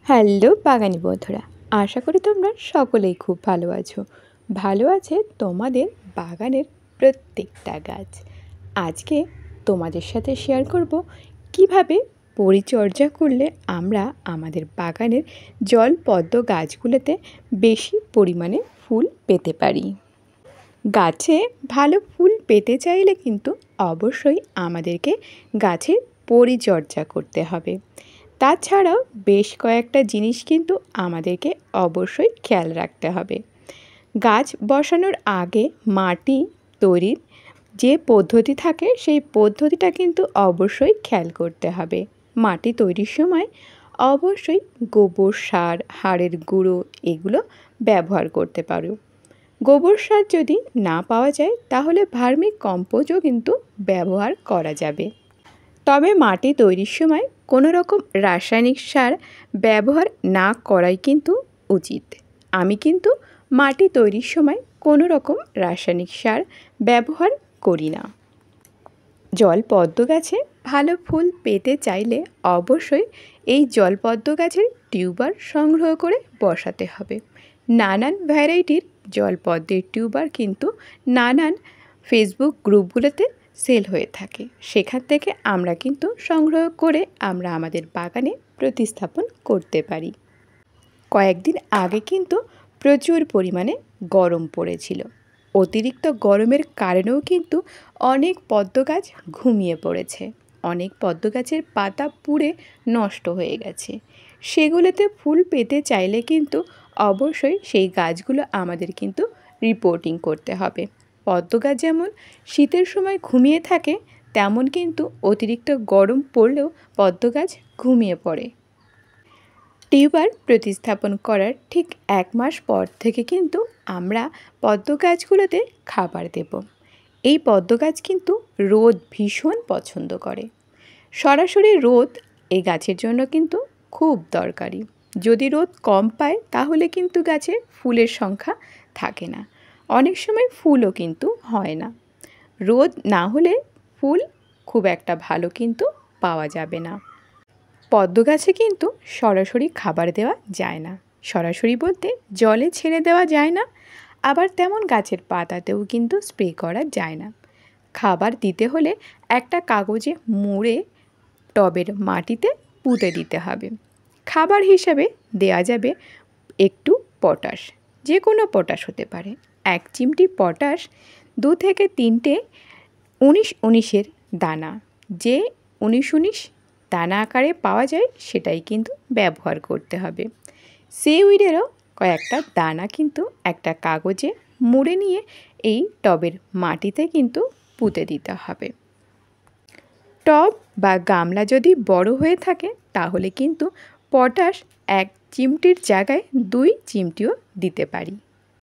Hello বাগানি বন্ধুরা, আশা করি তোমরা সকলেই খুব ভালো আছো। ভালো আছে তোমাদের বাগানের প্রত্যেকটা গাছ। আজকে তোমাদের সাথে শেয়ার করব কিভাবে পরিচর্যা করলে আমরা আমাদের বাগানের জলপদ্ম গাছগুলোতে বেশি পরিমাণে ফুল পেতে পারি। গাছে ভালো ফুল পেতে চাইলে কিন্তু অবশ্যই আমাদেরকে গাছের পরিচর্যা করতে হবে। তাছাড়াও বেশ কয়েকটা জিনিস কিন্তু আমাদেরকে অবশ্যই খেয়াল রাখতে হবে। গাছ বসানোর আগে মাটি তৈরির যে পদ্ধতি থাকে সেই পদ্ধতিটা কিন্তু অবশ্যই খেয়াল করতে হবে। মাটি তৈরির সময় অবশ্যই গোবর সার, হাড়ের গুঁড়ো এগুলো ব্যবহার করতে পারো। গোবর সার যদি না পাওয়া যায় তাহলে ভার্মি কম্পোস্টও কিন্তু ব্যবহার করা যাবে। তবে মাটি তৈরির সময় কোনো রকম রাসায়নিক সার ব্যবহার না করাই কিন্তু উচিত। আমি কিন্তু মাটি তৈরির সময় কোনো রকম রাসায়নিক সার ব্যবহার করি না। জলপদ্ম গাছে ভালো ফুল পেতে চাইলে অবশ্যই এই জলপদ্ম গাছের টিউবার সংগ্রহ করে বসাতে হবে। নানান ভ্যারাইটির জলপদ্মের টিউবার কিন্তু নানান ফেসবুক গ্রুপগুলোতে সেল হয়ে থাকে। সেখান থেকে আমরা কিন্তু সংগ্রহ করে আমরা আমাদের বাগানে প্রতিস্থাপন করতে পারি। কয়েকদিন আগে কিন্তু প্রচুর পরিমাণে গরম পড়েছিল। অতিরিক্ত গরমের কারণেও কিন্তু অনেক পদ্ম গাছ ঘুমিয়ে পড়েছে। অনেক পদ্ম গাছের পাতা পুড়ে নষ্ট হয়ে গেছে। সেগুলোতে ফুল পেতে চাইলে কিন্তু অবশ্যই সেই গাছগুলো আমাদের কিন্তু রিপোর্টিং করতে হবে। পদ্ম গাছ যেমন শীতের সময় ঘুমিয়ে থাকে, তেমন কিন্তু অতিরিক্ত গরম পড়লেও পদ্ম গাছ ঘুমিয়ে পড়ে। টিউবার প্রতিস্থাপন করার ঠিক 1 মাস পর থেকে কিন্তু আমরা পদ্ম গাছগুলোতে খাবার দেব। এই পদ্ম গাছ কিন্তু রোদ ভীষণ পছন্দ করে। সরাসরি রোদ এই গাছের জন্য কিন্তু খুব দরকারি। যদি রোদ কম পায় তাহলে কিন্তু গাছে ফুলের সংখ্যা থাকে না, অনেক সময় ফুলও কিন্তু হয় না। রোদ না হলে ফুল খুব একটা ভালো কিন্তু পাওয়া যাবে না। পদ্ম গাছে কিন্তু সরাসরি খাবার দেওয়া যায় না। সরাসরি বলতে জলে ছেড়ে দেওয়া যায় না, আবার তেমন গাছের পাতাতেও কিন্তু স্প্রে করা যায় না। খাবার দিতে হলে একটা কাগজে মুড়ে টবের মাটিতে পুঁতে দিতে হবে। খাবার হিসাবে দেওয়া যাবে একটু পটাশ, যে কোনো পটাশ হতে পারে। 1 চিমটি পটাশ 2 থেকে 3টে 19-19-এর দানা, যে 19-19 দানা আকারে পাওয়া যায় সেটাই কিন্তু ব্যবহার করতে হবে। সিউইডেরও কয়েকটা দানা কিন্তু একটা কাগজে মুড়ে নিয়ে এই টবের মাটিতে কিন্তু পুঁতে দিতে হবে। টব বা গামলা যদি বড় হয়ে থাকে তাহলে কিন্তু পটাশ 1 চিমটির জায়গায় 2 চিমটিও দিতে পারি।